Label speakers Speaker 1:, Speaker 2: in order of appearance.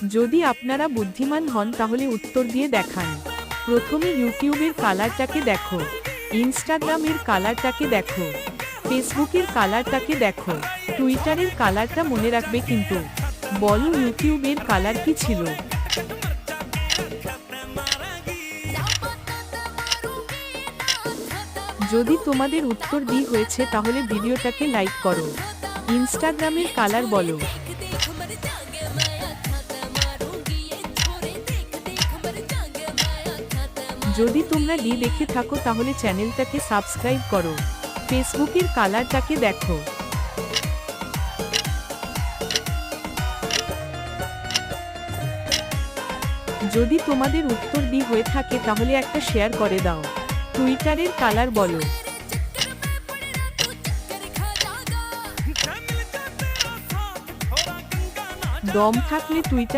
Speaker 1: যদি আপনারা বুদ্ধিমান হন তাহলে উত্তর দিয়ে দেখান। প্রথমে ইউটিউবের কালারটাকে দেখো, ইনস্টাগ্রামের কালারটাকে দেখো, ফেসবুকের কালারটাকে দেখো, টুইটারের কালারটা মনে রাখবে কিন্তু। বলো ইউটিউবের কালার কি ছিল? যদি তোমাদের উত্তর ডি হয়েছে তাহলে ভিডিওটাকে লাইক করো। ইনস্টাগ্রামের কালার বলো। যদি তোমরা ডি দেখে থাকো তাহলে চ্যানেলটাকে সাবস্ক্রাইব করো। ফেসবুকের কালারটাকে দেখো। যদি তোমাদের উত্তর ডি হয়ে থাকে তাহলে একটা শেয়ার করে দাও। টুইটারের কালার বলো। দম থাকলে টুইটার